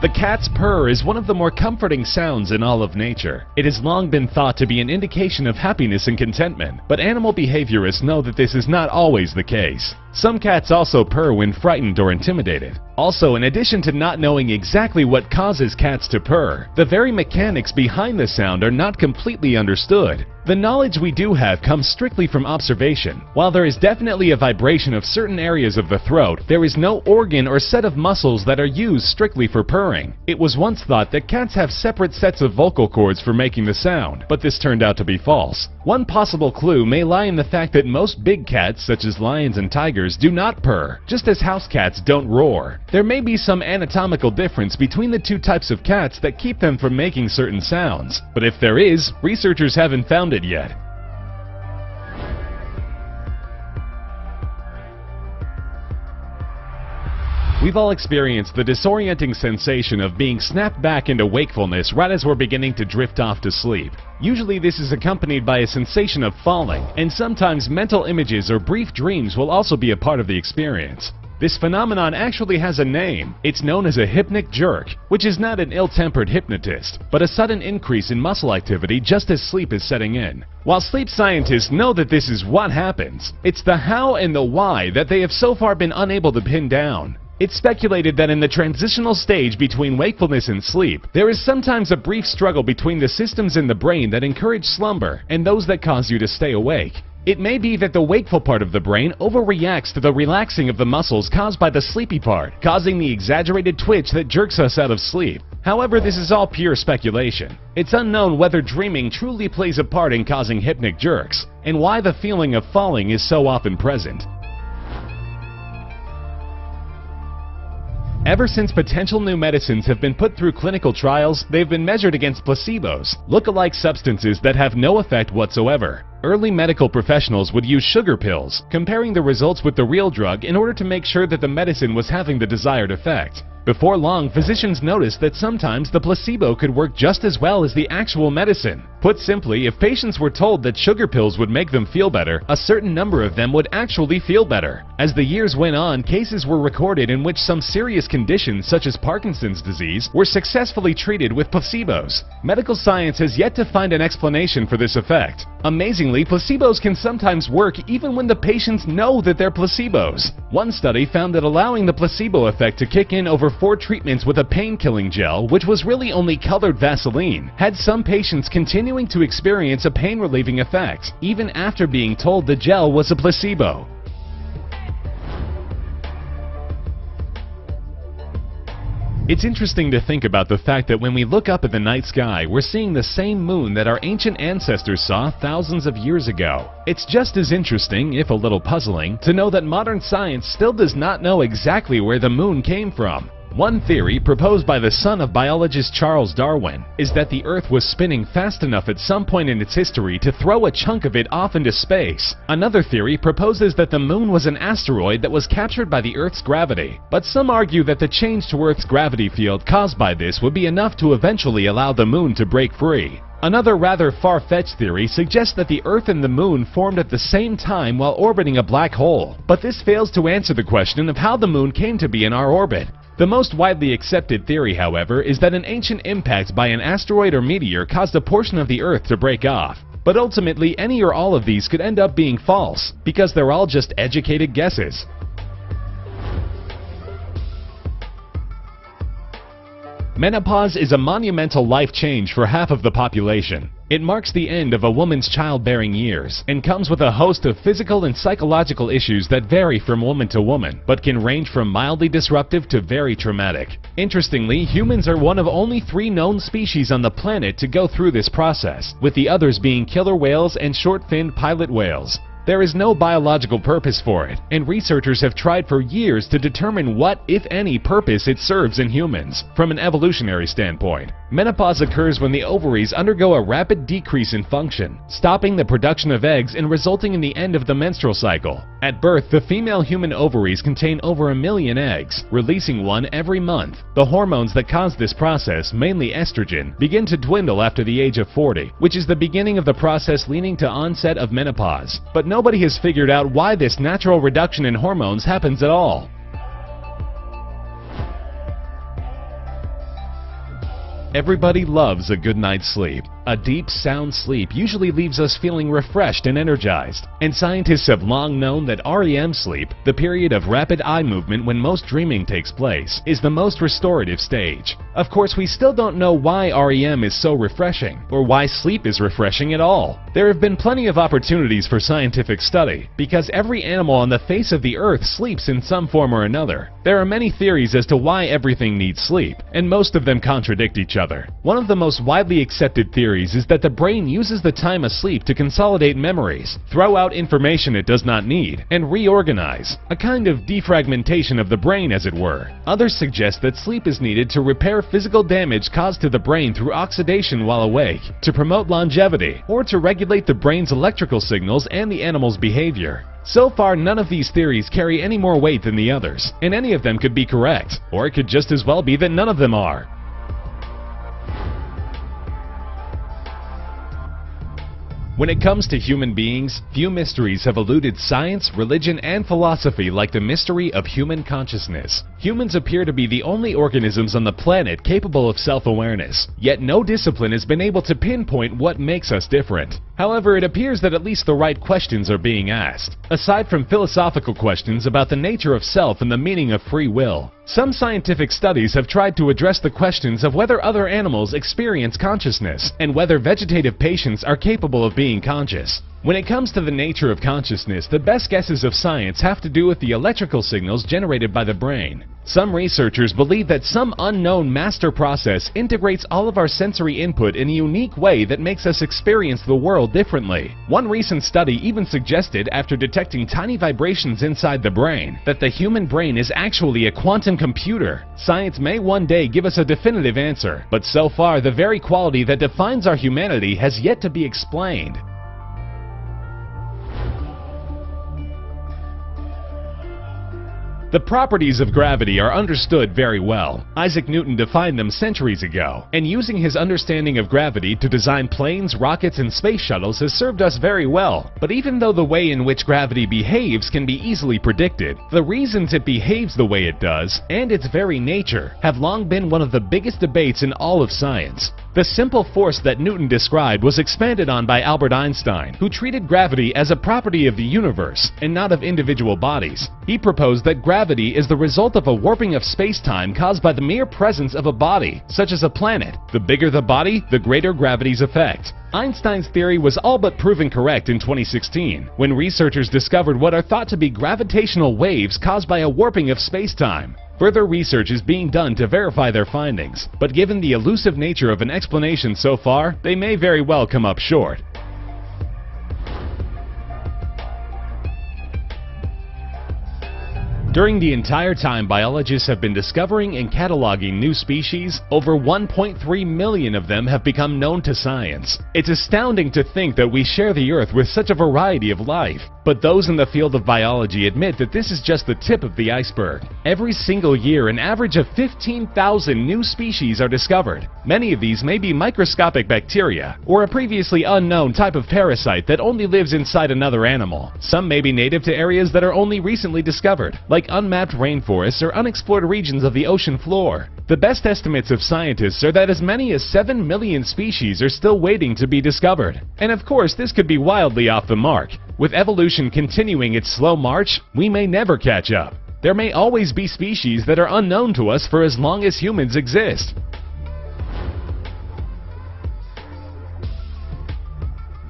The cat's purr is one of the more comforting sounds in all of nature. It has long been thought to be an indication of happiness and contentment, but animal behaviorists know that this is not always the case. Some cats also purr when frightened or intimidated. Also, in addition to not knowing exactly what causes cats to purr, the very mechanics behind the sound are not completely understood. The knowledge we do have comes strictly from observation. While there is definitely a vibration of certain areas of the throat, there is no organ or set of muscles that are used strictly for purring. It was once thought that cats have separate sets of vocal cords for making the sound, but this turned out to be false. One possible clue may lie in the fact that most big cats, such as lions and tigers, do not purr, just as house cats don't roar. There may be some anatomical difference between the two types of cats that keep them from making certain sounds, but if there is, researchers haven't found it yet. We've all experienced the disorienting sensation of being snapped back into wakefulness right as we're beginning to drift off to sleep. Usually this is accompanied by a sensation of falling, and sometimes mental images or brief dreams will also be a part of the experience. This phenomenon actually has a name. It's known as a hypnic jerk, which is not an ill-tempered hypnotist, but a sudden increase in muscle activity just as sleep is setting in. While sleep scientists know that this is what happens, it's the how and the why that they have so far been unable to pin down. It's speculated that in the transitional stage between wakefulness and sleep, there is sometimes a brief struggle between the systems in the brain that encourage slumber and those that cause you to stay awake. It may be that the wakeful part of the brain overreacts to the relaxing of the muscles caused by the sleepy part, causing the exaggerated twitch that jerks us out of sleep. However, this is all pure speculation. It's unknown whether dreaming truly plays a part in causing hypnic jerks, and why the feeling of falling is so often present. Ever since potential new medicines have been put through clinical trials, they've been measured against placebos, look-alike substances that have no effect whatsoever. Early medical professionals would use sugar pills, comparing the results with the real drug in order to make sure that the medicine was having the desired effect. Before long, physicians noticed that sometimes the placebo could work just as well as the actual medicine. Put simply, if patients were told that sugar pills would make them feel better, a certain number of them would actually feel better. As the years went on, cases were recorded in which some serious conditions such as Parkinson's disease were successfully treated with placebos. Medical science has yet to find an explanation for this effect. Amazingly, placebos can sometimes work even when the patients know that they're placebos. One study found that allowing the placebo effect to kick in over 4 treatments with a pain-killing gel, which was really only colored Vaseline, had some patients continuing to experience a pain-relieving effect, even after being told the gel was a placebo. It's interesting to think about the fact that when we look up at the night sky, we're seeing the same moon that our ancient ancestors saw thousands of years ago. It's just as interesting, if a little puzzling, to know that modern science still does not know exactly where the moon came from. One theory, proposed by the son of biologist Charles Darwin, is that the Earth was spinning fast enough at some point in its history to throw a chunk of it off into space. Another theory proposes that the moon was an asteroid that was captured by the Earth's gravity, but some argue that the change to Earth's gravity field caused by this would be enough to eventually allow the moon to break free. Another rather far-fetched theory suggests that the Earth and the Moon formed at the same time while orbiting a black hole, but this fails to answer the question of how the Moon came to be in our orbit. The most widely accepted theory, however, is that an ancient impact by an asteroid or meteor caused a portion of the Earth to break off. But ultimately, any or all of these could end up being false, because they're all just educated guesses. Menopause is a monumental life change for half of the population. It marks the end of a woman's childbearing years and comes with a host of physical and psychological issues that vary from woman to woman, but can range from mildly disruptive to very traumatic. Interestingly, humans are one of only 3 known species on the planet to go through this process, with the others being killer whales and short-finned pilot whales. There is no biological purpose for it, and researchers have tried for years to determine what, if any, purpose it serves in humans, from an evolutionary standpoint. Menopause occurs when the ovaries undergo a rapid decrease in function, stopping the production of eggs and resulting in the end of the menstrual cycle. At birth, the female human ovaries contain over 1 million eggs, releasing one every month. The hormones that cause this process, mainly estrogen, begin to dwindle after the age of 40, which is the beginning of the process leading to onset of menopause. But nobody has figured out why this natural reduction in hormones happens at all. Everybody loves a good night's sleep. A deep, sound sleep usually leaves us feeling refreshed and energized, and scientists have long known that REM sleep, the period of rapid eye movement when most dreaming takes place, is the most restorative stage. Of course, we still don't know why REM is so refreshing, or why sleep is refreshing at all. There have been plenty of opportunities for scientific study, because every animal on the face of the earth sleeps in some form or another. There are many theories as to why everything needs sleep, and most of them contradict each other. One of the most widely accepted theories is that the brain uses the time asleep to consolidate memories, throw out information it does not need, and reorganize, a kind of defragmentation of the brain, as it were. Others suggest that sleep is needed to repair physical damage caused to the brain through oxidation while awake, to promote longevity, or to regulate the brain's electrical signals and the animal's behavior. So far, none of these theories carry any more weight than the others, and any of them could be correct, or it could just as well be that none of them are. When it comes to human beings, few mysteries have eluded science, religion, and philosophy like the mystery of human consciousness. Humans appear to be the only organisms on the planet capable of self-awareness, yet no discipline has been able to pinpoint what makes us different. However, it appears that at least the right questions are being asked. Aside from philosophical questions about the nature of self and the meaning of free will, some scientific studies have tried to address the questions of whether other animals experience consciousness and whether vegetative patients are capable of being conscious. When it comes to the nature of consciousness, the best guesses of science have to do with the electrical signals generated by the brain. Some researchers believe that some unknown master process integrates all of our sensory input in a unique way that makes us experience the world differently. One recent study even suggested, after detecting tiny vibrations inside the brain, that the human brain is actually a quantum computer. Science may one day give us a definitive answer, but so far the very quality that defines our humanity has yet to be explained. The properties of gravity are understood very well. Isaac Newton defined them centuries ago, and using his understanding of gravity to design planes, rockets, and space shuttles has served us very well. But even though the way in which gravity behaves can be easily predicted, the reasons it behaves the way it does, and its very nature, have long been one of the biggest debates in all of science. The simple force that Newton described was expanded on by Albert Einstein, who treated gravity as a property of the universe and not of individual bodies. He proposed that gravity is the result of a warping of space-time caused by the mere presence of a body, such as a planet. The bigger the body, the greater gravity's effect. Einstein's theory was all but proven correct in 2016, when researchers discovered what are thought to be gravitational waves caused by a warping of space-time. Further research is being done to verify their findings, but given the elusive nature of an explanation so far, they may very well come up short. During the entire time biologists have been discovering and cataloging new species, over 1.3 million of them have become known to science. It's astounding to think that we share the Earth with such a variety of life. But those in the field of biology admit that this is just the tip of the iceberg. Every single year, an average of 15,000 new species are discovered. Many of these may be microscopic bacteria, or a previously unknown type of parasite that only lives inside another animal. Some may be native to areas that are only recently discovered, like unmapped rainforests or unexplored regions of the ocean floor. The best estimates of scientists are that as many as 7 million species are still waiting to be discovered. And of course, this could be wildly off the mark. With evolution continuing its slow march, we may never catch up. There may always be species that are unknown to us for as long as humans exist.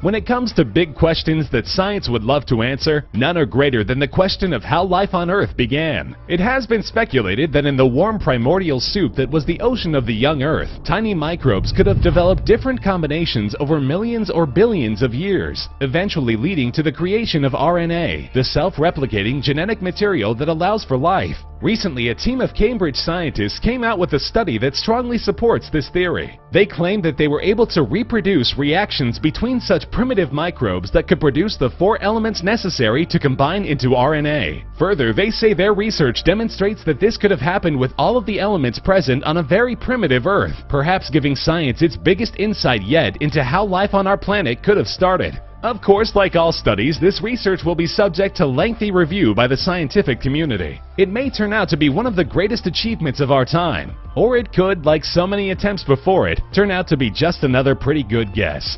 When it comes to big questions that science would love to answer, none are greater than the question of how life on Earth began. It has been speculated that in the warm primordial soup that was the ocean of the young Earth, tiny microbes could have developed different combinations over millions or billions of years, eventually leading to the creation of RNA, the self-replicating genetic material that allows for life. Recently, a team of Cambridge scientists came out with a study that strongly supports this theory. They claimed that they were able to reproduce reactions between such primitive microbes that could produce the 4 elements necessary to combine into RNA. Further, they say their research demonstrates that this could have happened with all of the elements present on a very primitive Earth, perhaps giving science its biggest insight yet into how life on our planet could have started. Of course, like all studies, this research will be subject to lengthy review by the scientific community. It may turn out to be one of the greatest achievements of our time, or it could, like so many attempts before it, turn out to be just another pretty good guess.